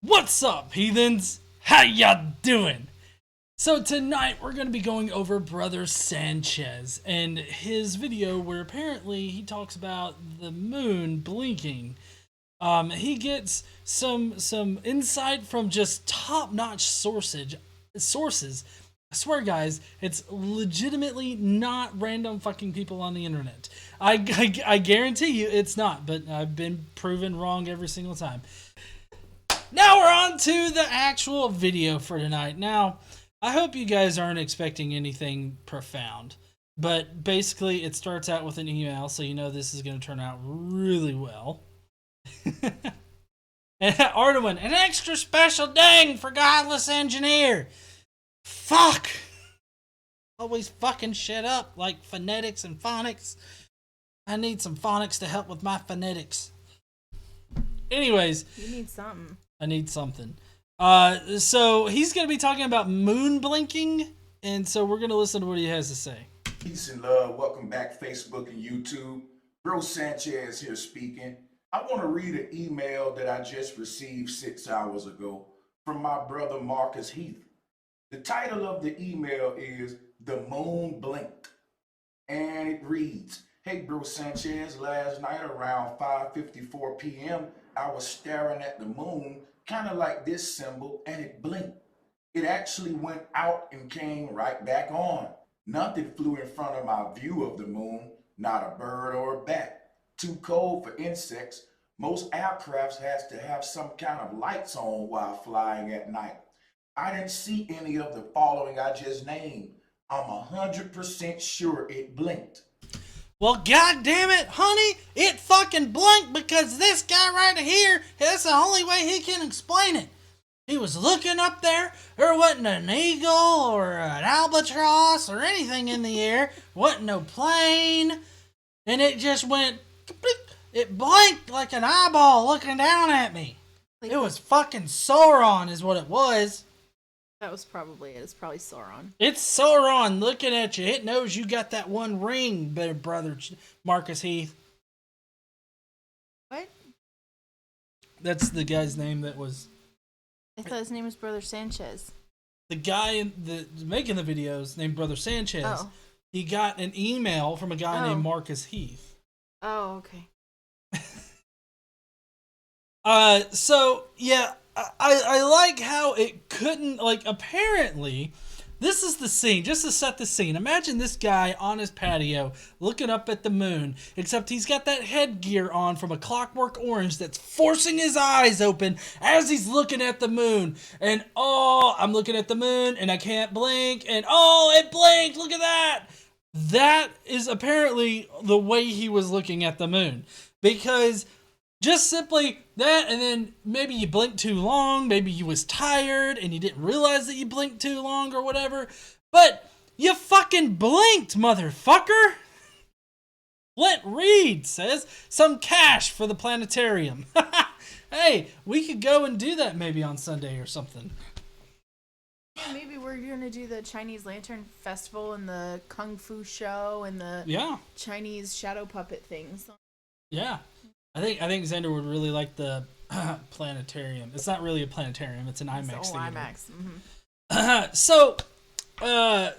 What's up, heathens? How ya doing? So tonight we're going to be going over Brother Sanchez and his video where apparently he talks about the moon blinking. He gets some insight from just top-notch sources. I swear, guys, it's legitimately not random fucking people on the internet. I guarantee you it's not, but I've been proven wrong every single time. Now we're on to the actual video for tonight. Now, I hope you guys aren't expecting anything profound, but basically it starts out with an email, so you know this is going to turn out really well. Ardawan, an extra special dang for Godless Engineer. Fuck! Always fucking shit up like phonetics and phonics. I need some phonics to help with my phonetics. Anyways. You need something. I need something. So he's going to be talking about moon blinking, and so we're going to listen to what he has to say. Peace and love. Welcome back, Facebook and YouTube. Bro Sanchez here speaking. I want to read an email that I just received 6 hours ago from my brother Marcus Heath. The title of the email is The Moon Blink, and it reads, "Hey, Bro Sanchez, last night around 5:54 p.m., I was staring at the moon, kind of like this symbol, and it blinked. It actually went out and came right back on. Nothing flew in front of my view of the moon, not a bird or a bat. Too cold for insects. Most aircrafts has to have some kind of lights on while flying at night. I didn't see any of the following I just named. I'm 100% sure it blinked." Well, god damn it, honey, it fucking blinked because this guy right here, that's the only way he can explain it. He was looking up there, there wasn't an eagle or an albatross or anything in the air, wasn't no plane, and it just went, it blinked like an eyeball looking down at me. It was fucking Sauron is what it was. That was probably it. It's probably Sauron. It's Sauron looking at you. It knows you got that one ring, better brother Marcus Heath. What? That's the guy's name that was... I thought his name was Brother Sanchez. The guy making the videos named Brother Sanchez. Oh. He got an email from a guy named Marcus Heath. Oh, okay. So, yeah... I like how it couldn't, like, apparently, this is the scene, just to set the scene. Imagine this guy on his patio looking up at the moon, except he's got that headgear on from A Clockwork Orange that's forcing his eyes open as he's looking at the moon. And, oh, I'm looking at the moon, and I can't blink, and, oh, it blinked, look at that! That is apparently the way he was looking at the moon. Because... just simply that, and then maybe you blinked too long, maybe you was tired, and you didn't realize that you blinked too long or whatever, but you fucking blinked, motherfucker! Flint Reed says, some cash for the planetarium. Hey, we could go and do that maybe on Sunday or something. Maybe we're gonna do the Chinese Lantern Festival and the Kung Fu show and the Chinese shadow puppet things. Yeah. I think Xander would really like the planetarium. It's not really a planetarium; it's an IMAX theater. IMAX.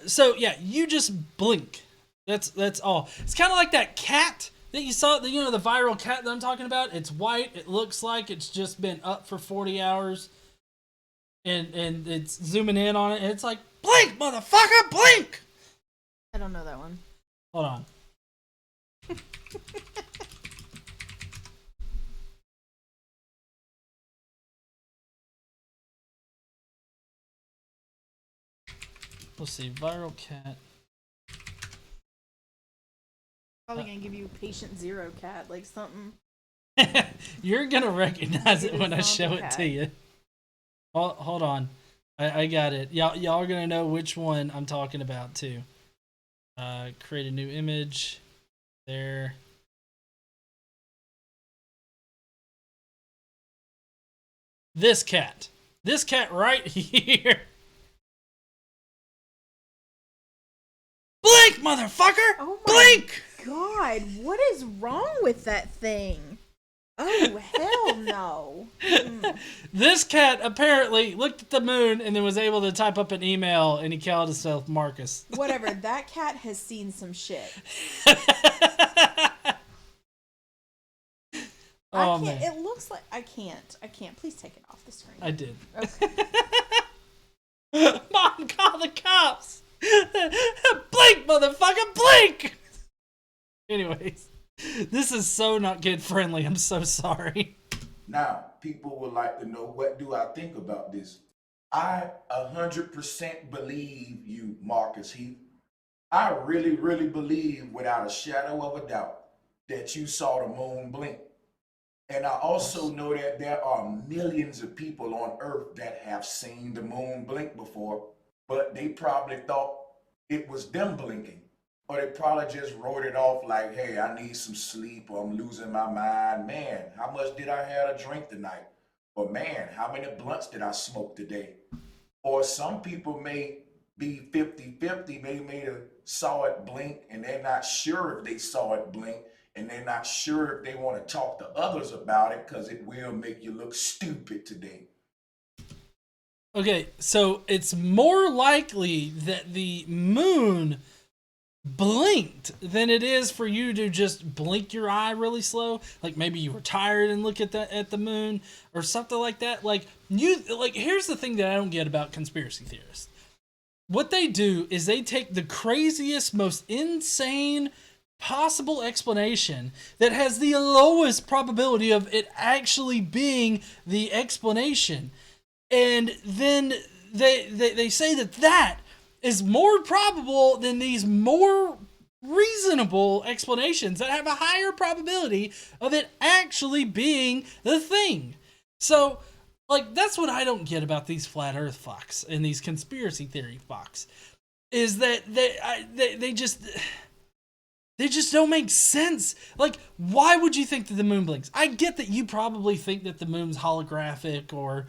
So yeah, you just blink. That's all. It's kind of like that cat that you saw. The viral cat that I'm talking about. It's white. It looks like it's just been up for 40 hours, and it's zooming in on it. And it's like, blink, motherfucker, blink. I don't know that one. Hold on. Let's see, viral cat. Probably gonna give you patient zero cat, like something. You're gonna recognize it when I show it to you. Hold on, I got it. Y'all are gonna know which one I'm talking about too. Create a new image. There. This cat right here. Blink, motherfucker! Oh my Blink! God, what is wrong with that thing? Oh, hell no. This cat apparently looked at the moon and then was able to type up an email, and he called himself Marcus. Whatever. That cat has seen some shit. Oh, man. man. It looks like I can't. Please take it off the screen. I did. Okay. Mom, call the cops. Blink, motherfucker, blink. Anyways, this is so not kid friendly. I'm so sorry. Now, people would like to know, what do I think about this? I 100% believe you, Marcus Heath. I really, really believe without a shadow of a doubt that you saw the moon blink. And I also know that there are millions of people on Earth that have seen the moon blink before, but they probably thought it was them blinking. Or they probably just wrote it off like, hey, I need some sleep, or I'm losing my mind. Man, how much did I have to drink tonight? Or man, how many blunts did I smoke today? Or some people may be 50-50. They may have saw it blink and they're not sure if they saw it blink, and they're not sure if they want to talk to others about it because it will make you look stupid today. Okay, so it's more likely that the moon blinked than it is for you to just blink your eye really slow. Like maybe you were tired and look at the moon or something like that. Like here's the thing that I don't get about conspiracy theorists. What they do is they take the craziest, most insane possible explanation that has the lowest probability of it actually being the explanation, and then they say that is more probable than these more reasonable explanations that have a higher probability of it actually being the thing. So, like, that's what I don't get about these flat earth fucks and these conspiracy theory fucks, is that they just don't make sense. Like, why would you think that the moon blinks? I get that you probably think that the moon's holographic or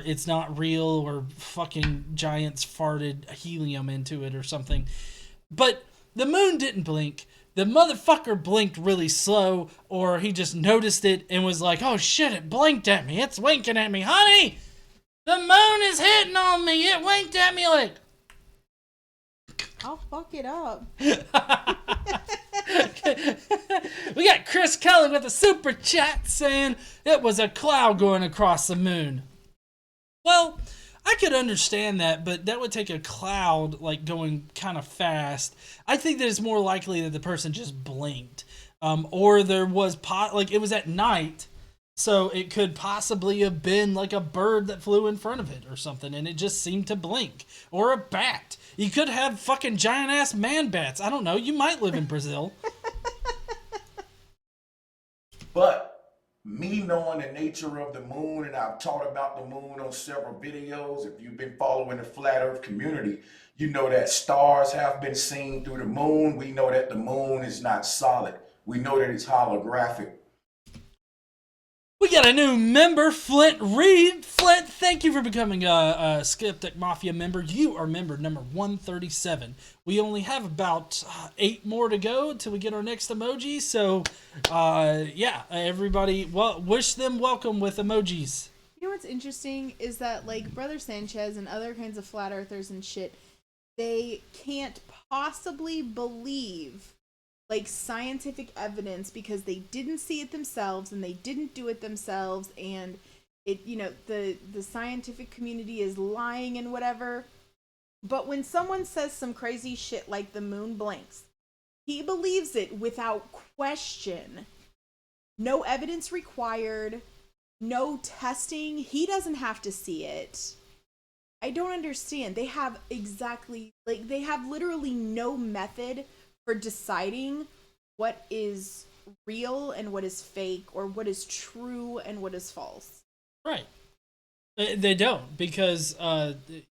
it's not real, or fucking giants farted helium into it or something. But the moon didn't blink. The motherfucker blinked really slow, or he just noticed it and was like, oh shit, it blinked at me. It's winking at me. Honey, the moon is hitting on me. It winked at me like... I'll fuck it up. We got Chris Kelly with a super chat saying it was a cloud going across the moon. Well, I could understand that, but that would take a cloud like going kind of fast. I think that it's more likely that the person just blinked, or there was like it was at night, so it could possibly have been like a bird that flew in front of it or something, and it just seemed to blink, or a bat. You could have fucking giant ass man bats. I don't know. You might live in Brazil. But me knowing the nature of the moon, and I've taught about the moon on several videos. If you've been following the flat earth community, you know that stars have been seen through the moon. We know that the moon is not solid. We know that it's holographic. We got a new member, Flint Reed. Flint, thank you for becoming a Skeptic Mafia member. You are member number 137. We only have about 8 more to go until we get our next emoji. So, yeah, everybody, wish them welcome with emojis. You know what's interesting is that, like, Brother Sanchez and other kinds of flat earthers and shit, they can't possibly believe like scientific evidence because they didn't see it themselves and they didn't do it themselves, and it, you know, the scientific community is lying and whatever. But when someone says some crazy shit like the moon blinks, he believes it without question. No evidence required, no testing. He doesn't have to see it. I don't understand. They have literally no method for deciding what is real and what is fake, or what is true and what is false. Right. They don't, because,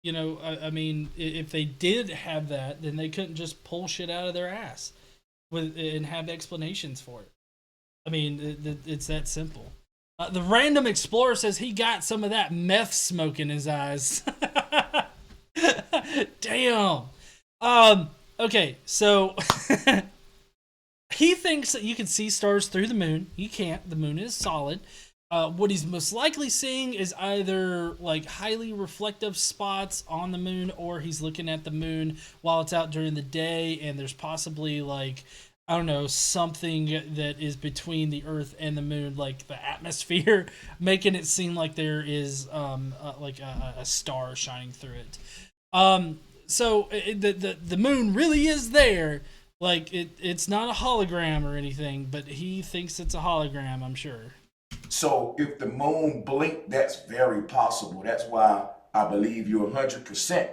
you know, I mean, if they did have that, then they couldn't just pull shit out of their ass and have explanations for it. I mean, it's that simple. The Random Explorer says he got some of that meth smoke in his eyes. Damn. Okay, so he thinks that you can see stars through the moon. You can't. The moon is solid. What he's most likely seeing is either like highly reflective spots on the moon, or he's looking at the moon while it's out during the day, and there's possibly like, I don't know, something that is between the Earth and the moon, like the atmosphere, making it seem like there is like a star shining through it. So the moon really is there. Like it's not a hologram or anything, but he thinks it's a hologram, I'm sure. So if the moon blinked, that's very possible. That's why I believe you're 100%.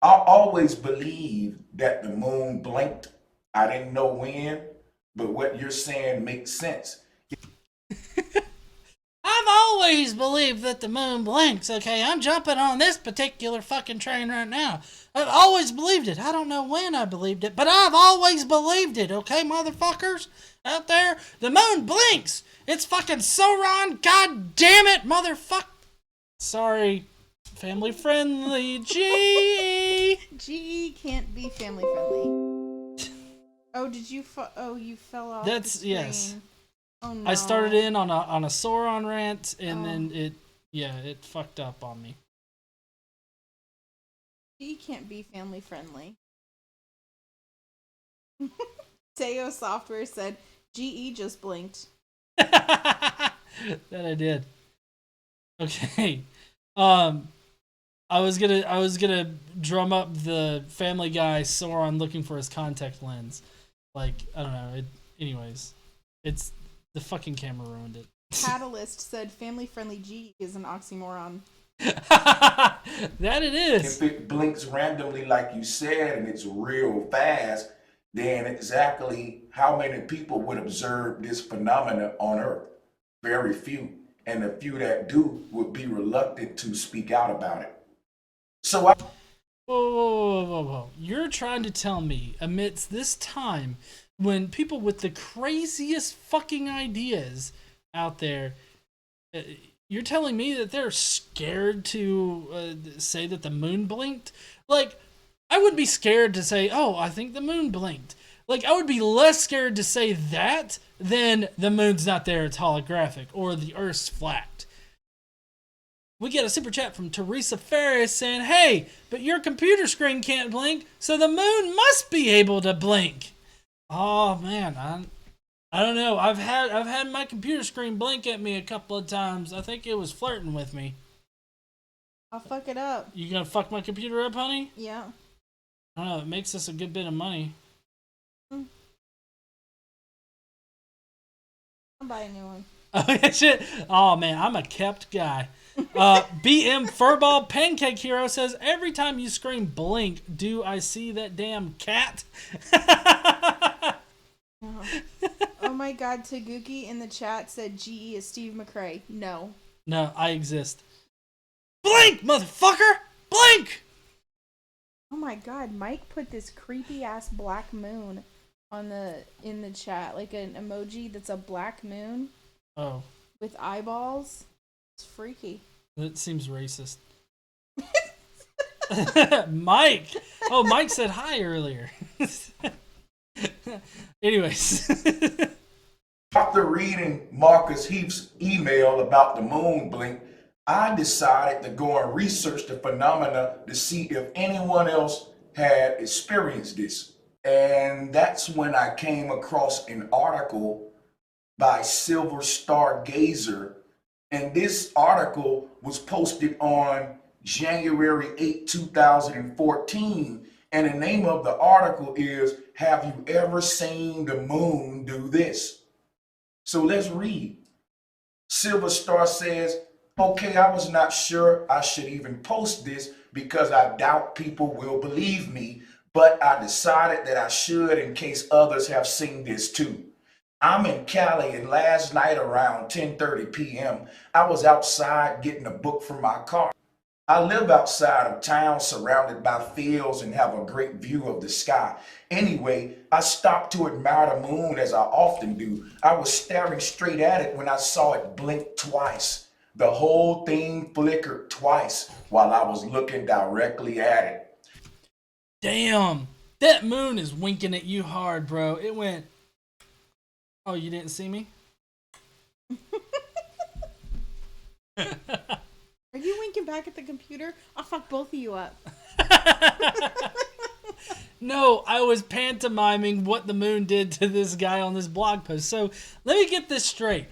I always believed that the moon blinked. I didn't know when, but what you're saying makes sense. I've always believed that the moon blinks, okay? I'm jumping on this particular fucking train right now. I've always believed it. I don't know when I believed it, but I've always believed it, okay, motherfuckers? Out there, the moon blinks! It's fucking Sauron, god damn it, motherfuck! Sorry, family friendly, GE! GE can't be family friendly. Oh, did you you fell off That's, the screen. yes. Oh, no. I started in on a Sauron rant, and then it fucked up on me. GE can't be family friendly. Teo Software said, GE just blinked. That I did. Okay. I was gonna drum up the Family Guy Sauron looking for his contact lens. Like, I don't know. Anyways, it's the fucking camera ruined it. Catalyst said, family friendly GE is an oxymoron. That it is. If it blinks randomly, like you said, and it's real fast, then exactly how many people would observe this phenomena on Earth? Very few. And the few that do would be reluctant to speak out about it. So Whoa. You're trying to tell me, amidst this time, when people with the craziest fucking ideas out there, you're telling me that they're scared to say that the moon blinked? Like, I would be scared to say, oh, I think the moon blinked. Like, I would be less scared to say that than the moon's not there, it's holographic, or the Earth's flat. We get a super chat from Teresa Ferris saying, hey, but your computer screen can't blink, so the moon must be able to blink. Oh, man, I don't know. I've had my computer screen blink at me a couple of times. I think it was flirting with me. I'll fuck it up. You gonna fuck my computer up, honey? Yeah. I don't know. It makes us a good bit of money. I'll buy a new one. Oh, yeah, shit. Oh, man, I'm a kept guy. BM Furball Pancake Hero says, every time you scream blink, do I see that damn cat? Oh my god, Taguki in the chat said GE is Steve McRae. No. No, I exist. Blink, motherfucker! Blink! Oh my god, Mike put this creepy ass black moon in the chat, like an emoji that's a black moon. Oh. With eyeballs. It's freaky. That seems racist. Mike! Oh, Mike said hi earlier. Anyways. After reading Marcus Heath's email about the moon blink, I decided to go and research the phenomena to see if anyone else had experienced this. And that's when I came across an article by Silver Stargazer. And this article was posted on January 8, 2014. And the name of the article is, have you ever seen the moon do this? So let's read. Silver Star says, okay, I was not sure I should even post this because I doubt people will believe me, but I decided that I should in case others have seen this too. I'm in Cali, and last night around 10:30 p.m., I was outside getting a book from my car. I live outside of town surrounded by fields and have a great view of the sky. Anyway, I stopped to admire the moon as I often do. I was staring straight at it when I saw it blink twice. The whole thing flickered twice while I was looking directly at it. Damn, that moon is winking at you hard, bro. It went Oh, you didn't see me? Are you winking back at the computer? I'll fuck both of you up. No, I was pantomiming what the moon did to this guy on this blog post. So let me get this straight.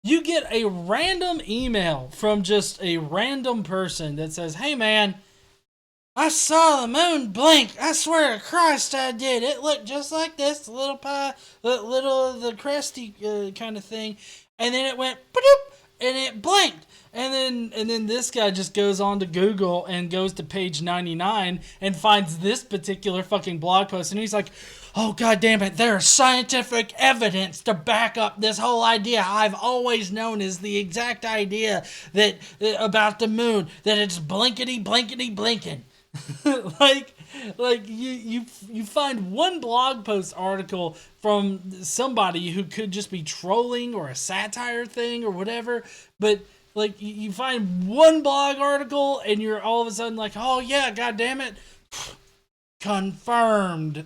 You get a random email from just a random person that says, hey man, I saw the moon blink. I swear to Christ I did. It looked just like this, the little pie, the cresty kind of thing. And then it went, ba-doop, and it blinked. And then this guy just goes on to Google and goes to page 99 and finds this particular fucking blog post. And he's like, oh, God damn it, there's scientific evidence to back up this whole idea I've always known is the exact idea that about the moon, that it's blinkety, blinkety, blinking. like you find one blog post article from somebody who could just be trolling or a satire thing or whatever, but like you find one blog article and you're all of a sudden like, oh yeah, god damn it, confirmed.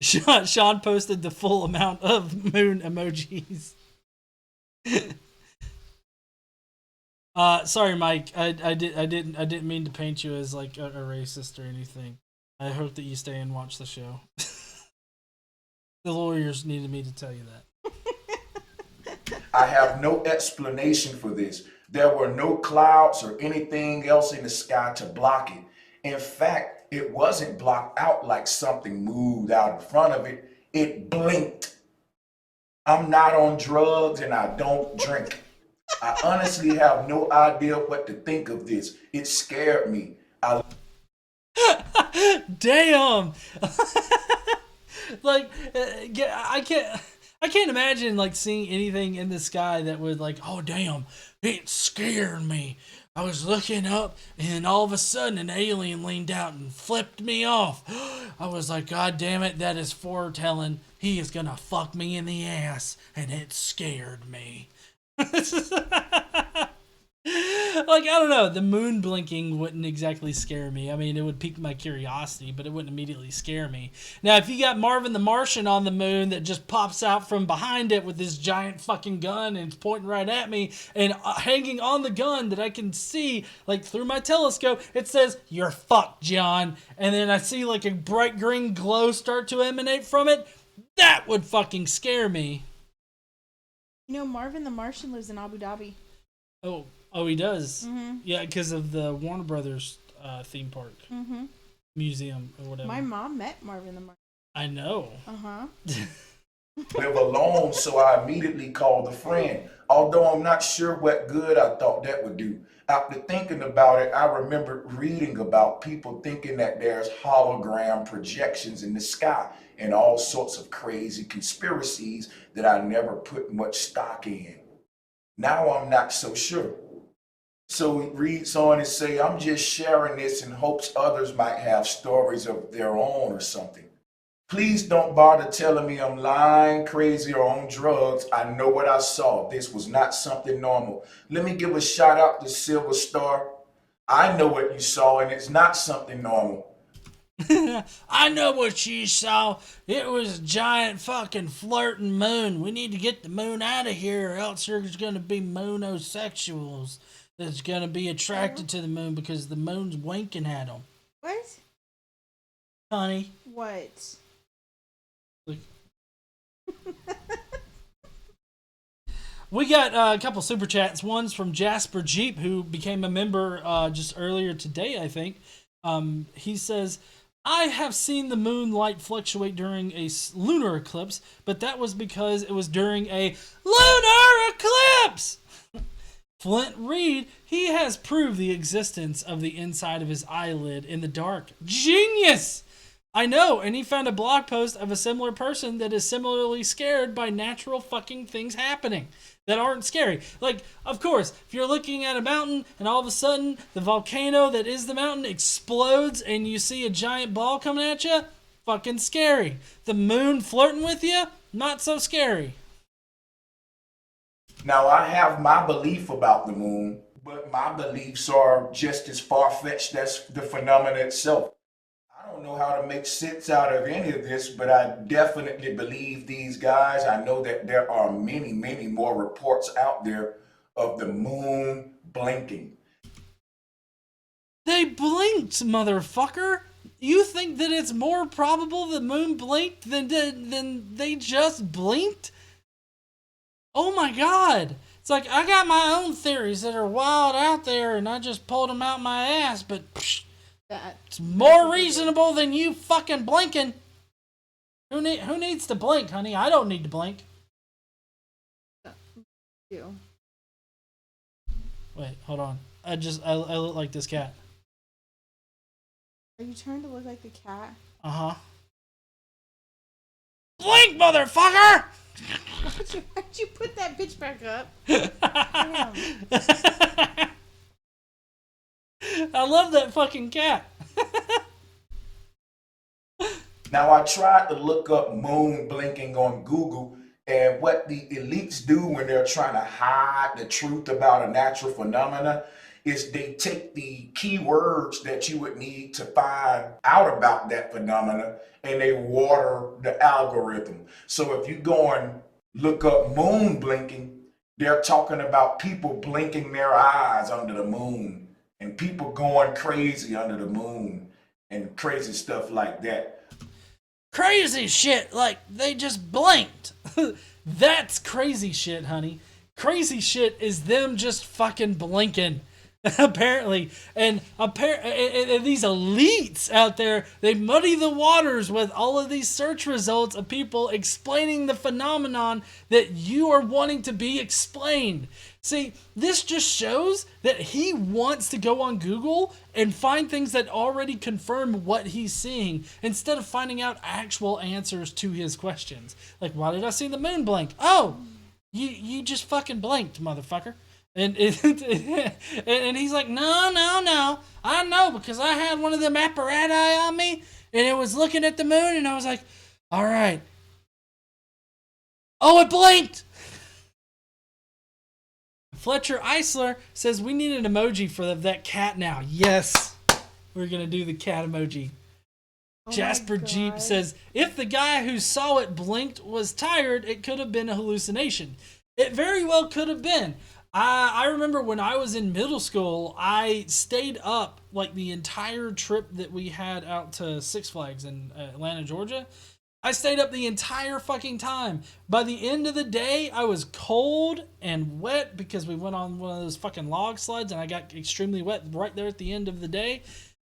Sean posted the full amount of moon emojis. Sorry, Mike. I didn't mean to paint you as like a racist or anything. I hope that you stay and watch the show. The lawyers needed me to tell you that. I have no explanation for this. There were no clouds or anything else in the sky to block it. In fact, it wasn't blocked out like something moved out in front of it. It blinked. I'm not on drugs and I don't drink. I honestly have no idea what to think of this. It scared me. Damn. Like, I can't imagine like seeing anything in the sky that would like, oh damn, it scared me. I was looking up and all of a sudden an alien leaned out and flipped me off. I was like, god damn it, that is foretelling. He is gonna fuck me in the ass, and it scared me. Like, I don't know, the moon blinking wouldn't exactly scare me. I mean, it would pique my curiosity, but it wouldn't immediately scare me. Now, if you got Marvin the Martian on the moon that just pops out from behind it with this giant fucking gun and it's pointing right at me, and hanging on the gun that I can see, like, through my telescope, it says, "You're fucked, John." And then I see, like, a bright green glow start to emanate from it, that would fucking scare me. You know, Marvin the Martian lives in Abu Dhabi. Oh, he does? Mm-hmm. Yeah, because of the Warner Brothers theme park. Mm-hmm. Museum or whatever. My mom met Marvin the Martian. I know. Uh-huh. Live alone, so I immediately called a friend. Although I'm not sure what good I thought that would do. After thinking about it, I remembered reading about people thinking that there's hologram projections in the sky and all sorts of crazy conspiracies that I never put much stock in. Now I'm not so sure. So it reads on and say, I'm just sharing this in hopes others might have stories of their own or something. Please don't bother telling me I'm lying, crazy, or on drugs. I know what I saw. This was not something normal. Let me give a shout out to Silver Star. I know what you saw, and it's not something normal. I know what you saw. It was a giant fucking flirting moon. We need to get the moon out of here, or else there's going to be moonosexuals that's going to be attracted to the moon because the moon's winking at them. What? Honey. What? Like, we got a couple super chats. One's from Jasper Jeep, who became a member just earlier today, I think. He says, I have seen the moonlight fluctuate during a lunar eclipse, but that was because it was during a lunar eclipse! Flint Reed, he has proved the existence of the inside of his eyelid in the dark. Genius! I know, and he found a blog post of a similar person that is similarly scared by natural fucking things happening that aren't scary. Like, of course, if you're looking at a mountain and all of a sudden the volcano that is the mountain explodes and you see a giant ball coming at you, fucking scary. The moon flirting with you, not so scary. Now, I have my belief about the moon, but my beliefs are just as far-fetched as the phenomenon itself. I don't don't know how to make sense out of any of this, but I definitely believe these guys. I know that there are many, many more reports out there of the moon blinking. They blinked, motherfucker. You think that it's more probable the moon blinked than they just blinked? Oh my god. It's like, I got my own theories that are wild out there and I just pulled them out my ass, but it's more reasonable than you fucking blinking. Who needs to blink, honey? I don't need to blink. You. Wait, hold on. I look like this cat. Are you trying to look like the cat? Uh-huh. Blink, motherfucker! Why'd you put that bitch back up? I love that fucking cat. Now, I tried to look up moon blinking on Google, and what the elites do when they're trying to hide the truth about a natural phenomena is they take the keywords that you would need to find out about that phenomena and they water the algorithm. So if you go and look up moon blinking, they're talking about people blinking their eyes under the moon and people going crazy under the moon and crazy stuff like that. Crazy shit, like they just blinked. That's crazy shit, honey. Crazy shit is them just fucking blinking. Apparently, and these elites out there, they muddy the waters with all of these search results of people explaining the phenomenon that you are wanting to be explained. See, this just shows that he wants to go on Google and find things that already confirm what he's seeing instead of finding out actual answers to his questions. Like, why did I see the moon blink? Oh, you just fucking blinked, motherfucker. And he's like, no, I know, because I had one of them apparatus on me, and it was looking at the moon, and I was like, all right. Oh, it blinked! Fletcher Eisler says we need an emoji for that cat now. Yes, we're going to do the cat emoji. Oh, Jasper Jeep says, if the guy who saw it blinked was tired, it could have been a hallucination. It very well could have been. I remember when I was in middle school, I stayed up like the entire trip that we had out to Six Flags in Atlanta, Georgia. I stayed up the entire fucking time. By the end of the day, I was cold and wet because we went on one of those fucking log slides and I got extremely wet right there at the end of the day.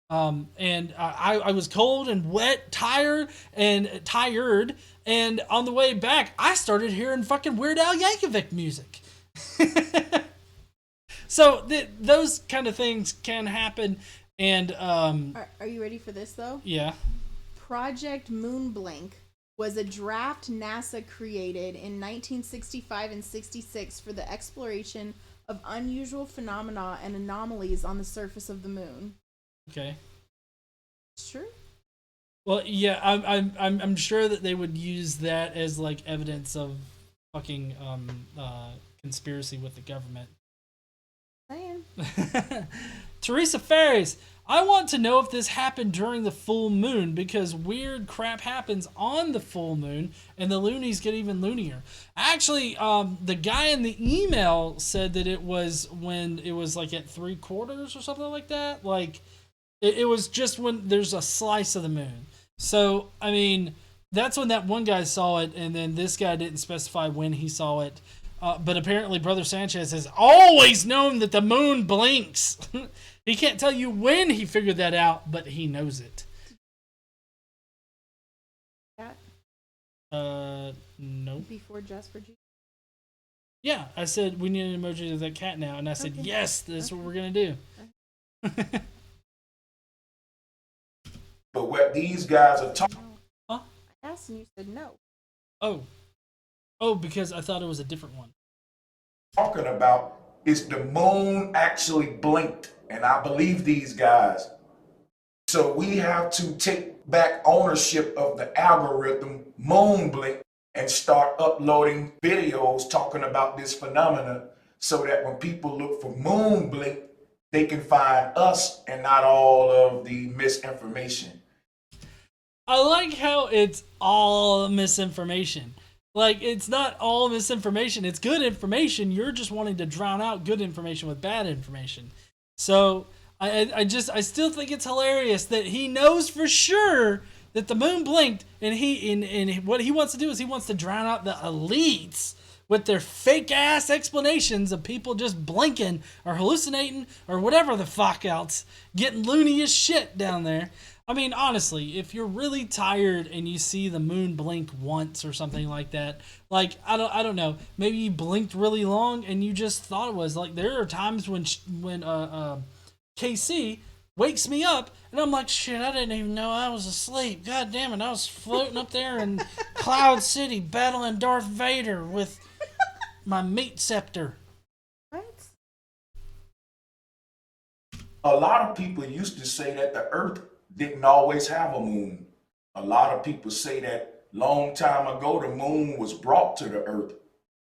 And I was cold and wet, tired. And on the way back, I started hearing fucking Weird Al Yankovic music. So those kind of things can happen. And are you ready for this though? Yeah. Project Moonblink was a draft NASA created in 1965 and 66 for the exploration of unusual phenomena and anomalies on the surface of the moon. Okay. It's true. Well, yeah, I'm sure that they would use that as like evidence of fucking conspiracy with the government. Man. Teresa Ferris, I want to know if this happened during the full moon because weird crap happens on the full moon and the loonies get even loonier. Actually, the guy in the email said that it was when it was like at 3/4 or something like that. Like it was just when there's a slice of the moon. So, I mean, that's when that one guy saw it, and then this guy didn't specify when he saw it. But apparently Brother Sanchez has always known that the moon blinks. He can't tell you when he figured that out, but he knows it. Cat? No. Before Jasper G? Yeah, I said we need an emoji of that cat now, and I said, yes, that's what we're going to do. But what these guys are talking... Huh? I asked and you said no. Oh, because I thought it was a different one. Talking about is the moon actually blinked, and I believe these guys. So we have to take back ownership of the algorithm Moonblink and start uploading videos talking about this phenomena so that when people look for Moonblink, they can find us and not all of the misinformation. I like how it's all misinformation. Like, it's not all misinformation. It's good information. You're just wanting to drown out good information with bad information. So I still think it's hilarious that he knows for sure that the moon blinked, and what he wants to do is he wants to drown out the elites with their fake ass explanations of people just blinking or hallucinating or whatever the fuck else, getting loony as shit down there. I mean, honestly, if you're really tired and you see the moon blink once or something like that, like I don't know, maybe you blinked really long and you just thought it was like there are times when KC wakes me up and I'm like, shit, I didn't even know I was asleep. God damn it, I was floating up there in Cloud City battling Darth Vader with my meat scepter. What? A lot of people used to say that the Earth didn't always have a moon. A lot of people say that long time ago the moon was brought to the Earth.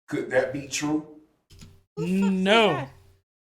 Could that be true? No.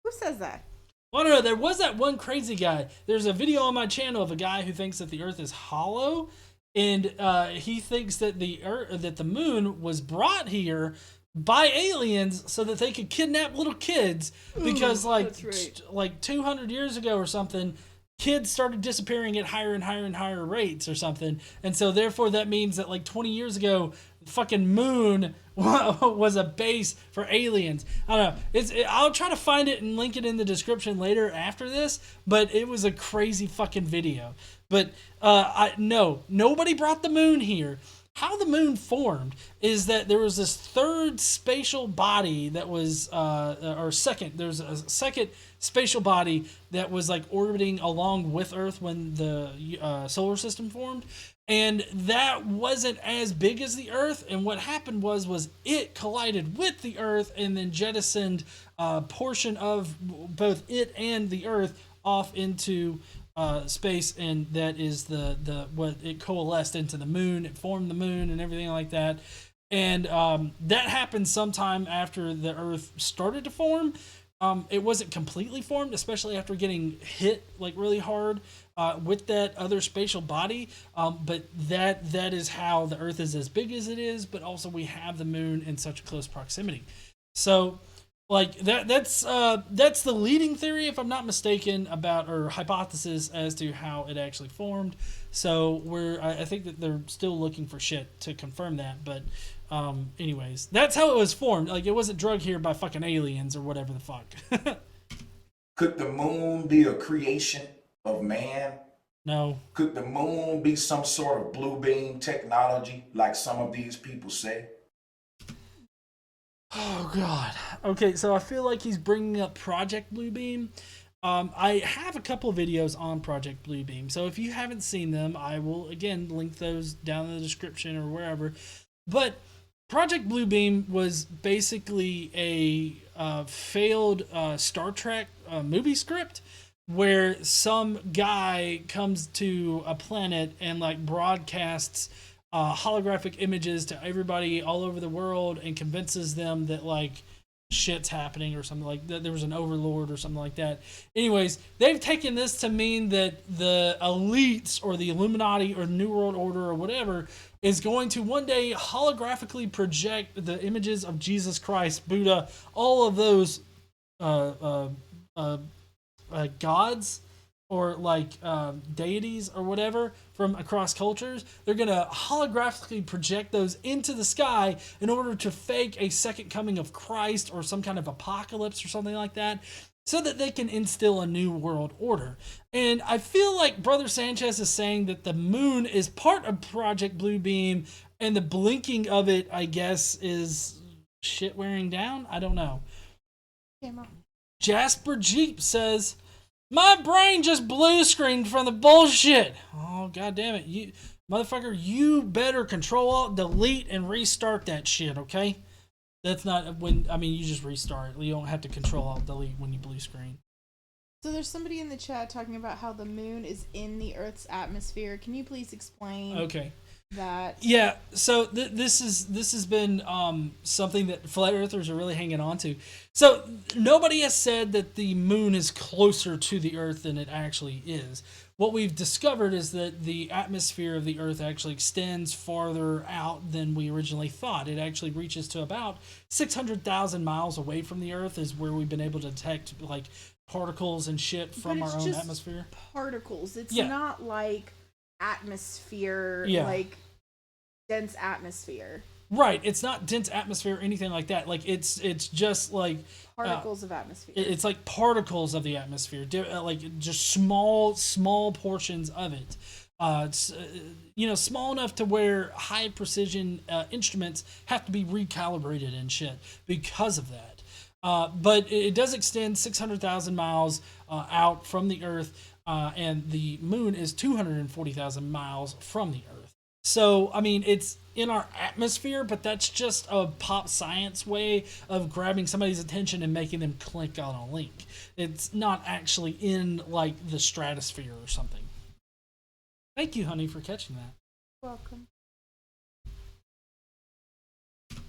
Who says that? Well, no, there was that one crazy guy. There's a video on my channel of a guy who thinks that the Earth is hollow, and he thinks that the moon was brought here by aliens so that they could kidnap little kids because like 200 years ago or something, kids started disappearing at higher and higher and higher rates or something, and so therefore that means that like 20 years ago the fucking moon was a base for aliens. I don't know, I'll try to find it and link it in the description later after this, but it was a crazy fucking video. But nobody brought the moon here. How the moon formed is that there was this third spatial body that was, there's a second spatial body that was like orbiting along with Earth when the solar system formed. And that wasn't as big as the Earth. And what happened was it collided with the Earth and then jettisoned a portion of both it and the Earth off into space, and that is the what it coalesced into the moon. It formed the moon and everything like that, and that happened sometime after the Earth started to form. It wasn't completely formed, especially after getting hit like really hard with that other spatial body. But that is how the Earth is as big as it is, but also we have the moon in such close proximity. So like that's the leading theory, if I'm not mistaken, or hypothesis as to how it actually formed. So I think that they're still looking for shit to confirm that. But anyways, that's how it was formed. Like, it wasn't drugged here by fucking aliens or whatever the fuck. Could the moon be a creation of man? No. Could the moon be some sort of blue beam technology like some of these people say? Oh, God. Okay, so I feel like he's bringing up Project Bluebeam. I have a couple of videos on Project Bluebeam, so if you haven't seen them, I will, again, link those down in the description or wherever. But Project Bluebeam was basically a failed Star Trek movie script where some guy comes to a planet and, like, broadcasts holographic images to everybody all over the world and convinces them that like shit's happening or something like that. There was an overlord or something like that. Anyways, they've taken this to mean that the elites or the Illuminati or New World Order or whatever is going to one day holographically project the images of Jesus Christ, Buddha, all of those gods or like deities or whatever from across cultures. They're going to holographically project those into the sky in order to fake a second coming of Christ or some kind of apocalypse or something like that, so that they can instill a new world order. And I feel like Brother Sanchez is saying that the moon is part of Project Bluebeam, and the blinking of it, I guess, is shit wearing down. I don't know. Jasper Jeep says, my brain just blue screened from the bullshit. Oh, God damn it. You motherfucker, you better Control Alt Delete and restart that shit, okay? That's not you just restart it. You don't have to Control Alt Delete when you blue screen. So there's somebody in the chat talking about how the moon is in the Earth's atmosphere. Can you please explain? Okay. that. Yeah, so this has been something that flat earthers are really hanging on to. So nobody has said that the moon is closer to the Earth than it actually is. What we've discovered is that the atmosphere of the Earth actually extends farther out than we originally thought. It actually reaches to about 600,000 miles away from the Earth is where we've been able to detect like particles and shit from our own atmosphere. Particles. It's not like atmosphere, like dense atmosphere. Right. It's not dense atmosphere or anything like that. Like it's just like particles of atmosphere. It's like particles of the atmosphere, like just small portions of it. It's small enough to where high precision instruments have to be recalibrated and shit because of that. But it does extend 600,000 miles out from the Earth, and the moon is 240,000 miles from the Earth. So, I mean, it's in our atmosphere, but that's just a pop science way of grabbing somebody's attention and making them click on a link. It's not actually in, like, the stratosphere or something. Thank you, honey, for catching that. Welcome.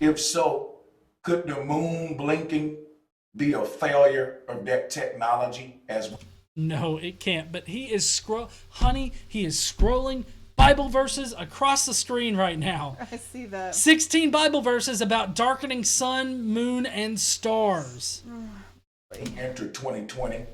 If so, could the moon blinking be a failure of that technology as well? No, it can't. But he is scrolling Bible verses across the screen right now. I see that. 16 Bible verses about darkening sun, moon, and stars. Enter 2020.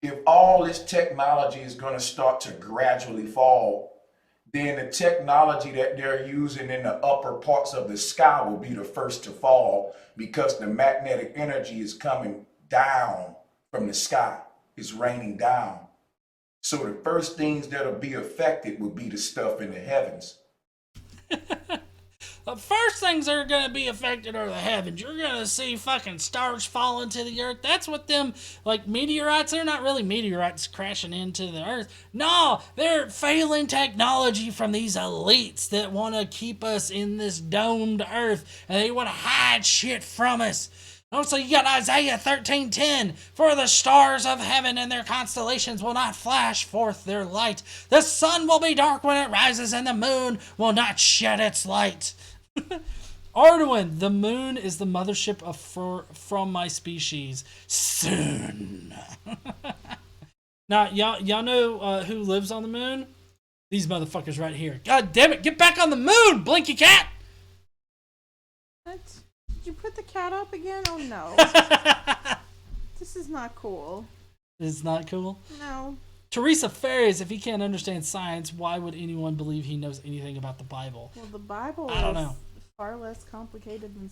If all this technology is going to start to gradually fall, then the technology that they're using in the upper parts of the sky will be the first to fall because the magnetic energy is coming down from the sky. It's raining down. So the first things that'll be affected will be the stuff in the heavens. The first things that are going to be affected are the heavens. You're going to see fucking stars falling to the earth. That's what them, like, meteorites, they're not really meteorites crashing into the earth. No, they're failing technology from these elites that want to keep us in this domed earth, and they want to hide shit from us. Also, you got Isaiah 13:10. For the stars of heaven and their constellations will not flash forth their light. The sun will be dark when it rises, and the moon will not shed its light. Arduin, the moon is the mothership of from my species. Soon. Now, y'all know who lives on the moon? These motherfuckers right here. God damn it, get back on the moon, Blinky Cat! What? Did you put the cat up again? Oh no. This is not cool. It's not cool? No. Teresa Ferries, if he can't understand science, why would anyone believe he knows anything about the Bible? Well, the Bible I don't know. Far less complicated than...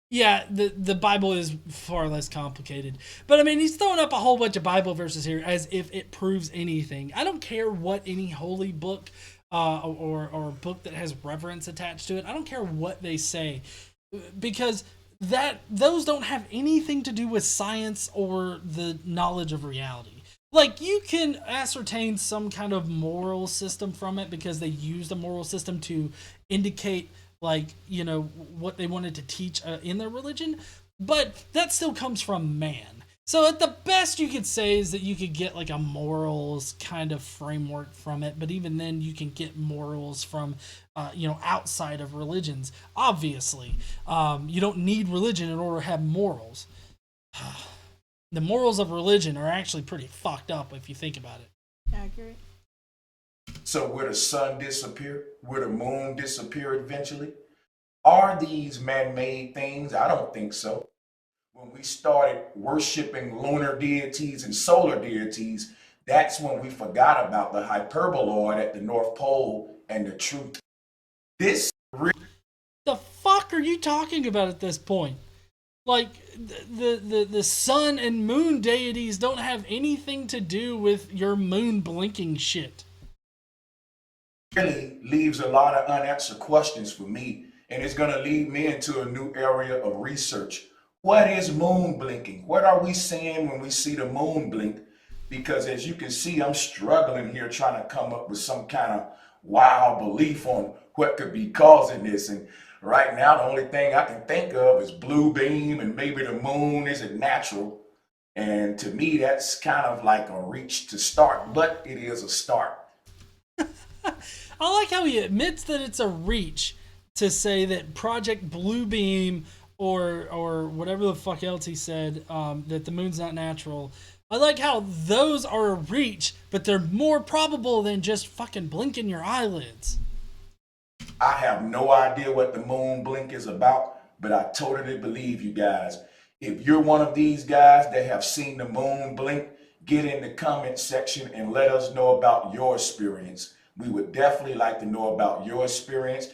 Yeah, the Bible is far less complicated. But, I mean, he's throwing up a whole bunch of Bible verses here as if it proves anything. I don't care what any holy book or book that has reverence attached to it, I don't care what they say. Because those don't have anything to do with science or the knowledge of reality. Like, you can ascertain some kind of moral system from it because they used a moral system to indicate, like, you know, what they wanted to teach in their religion, but that still comes from man. So at the best you could say is that you could get like a morals kind of framework from it, but even then you can get morals from, outside of religions. Obviously, you don't need religion in order to have morals. The morals of religion are actually pretty fucked up if you think about it. Accurate. So will the sun disappear? Will the moon disappear eventually? Are these man-made things? I don't think so. When we started worshiping lunar deities and solar deities, that's when we forgot about the hyperboloid at the North Pole and the truth. The fuck are you talking about at this point? Like, the sun and moon deities don't have anything to do with your moon blinking shit. Really leaves a lot of unanswered questions for me, and it's going to lead me into a new area of research. What is moon blinking? What are we seeing when we see the moon blink? Because as you can see, I'm struggling here trying to come up with some kind of wild belief on what could be causing this. And right now, the only thing I can think of is blue beam and maybe the moon isn't natural. And to me, that's kind of like a reach to start, but it is a start. I like how he admits that it's a reach to say that Project Bluebeam or whatever the fuck else he said, that the moon's not natural. I like how those are a reach, but they're more probable than just fucking blinking your eyelids. I have no idea what the moon blink is about, but I totally believe you guys. If you're one of these guys that have seen the moon blink, get in the comment section and let us know about your experience. We would definitely like to know about your experience.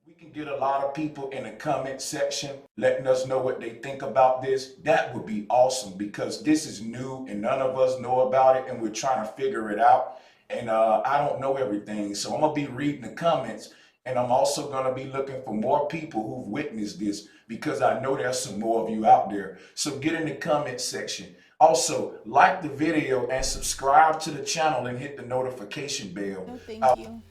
We can get a lot of people in the comment section letting us know what they think about this. That would be awesome, because this is new and none of us know about it, and we're trying to figure it out. And I don't know everything, so I'm gonna be reading the comments, and I'm also gonna be looking for more people who've witnessed this, because I know there's some more of you out there. So get in the comment section. Also, like the video and subscribe to the channel and hit the notification bell. No, thank you.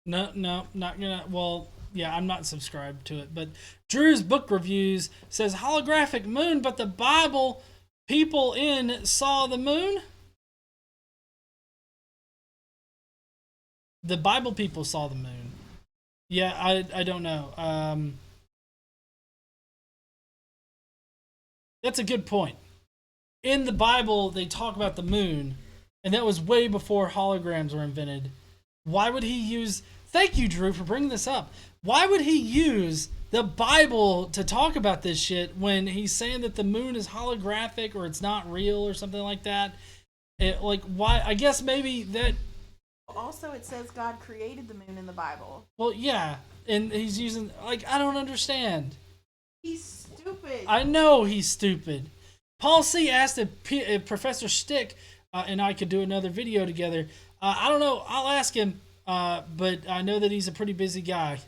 No, not gonna. Well, yeah, I'm not subscribed to it. But Drew's Book Reviews says holographic moon, but the Bible people in saw the moon. The Bible people saw the moon. Yeah, I don't know. That's a good point. In the Bible, they talk about the moon, and that was way before holograms were invented. Why would he use... Thank you, Drew, for bringing this up. Why would he use the Bible to talk about this shit when he's saying that the moon is holographic or it's not real or something like that? Why? I guess maybe that... Also, it says God created the moon in the Bible. Well, yeah, and he's using... I don't understand. He's stupid. I know he's stupid. Paul C. asked if Professor Stick and I could do another video together. I don't know. I'll ask him, but I know that he's a pretty busy guy.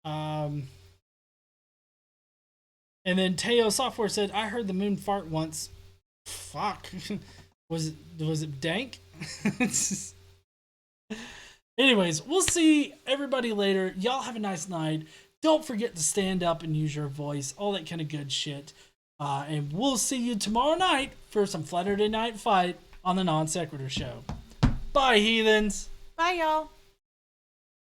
And then Teo Software said, I heard the moon fart once. Fuck. Was it dank? Anyways, we'll see everybody later. Y'all have a nice night. Don't forget to stand up and use your voice. All that kind of good shit. And we'll see you tomorrow night for some Flatterday Night Fight on the Non Sequitur Show. Bye, heathens. Bye, y'all.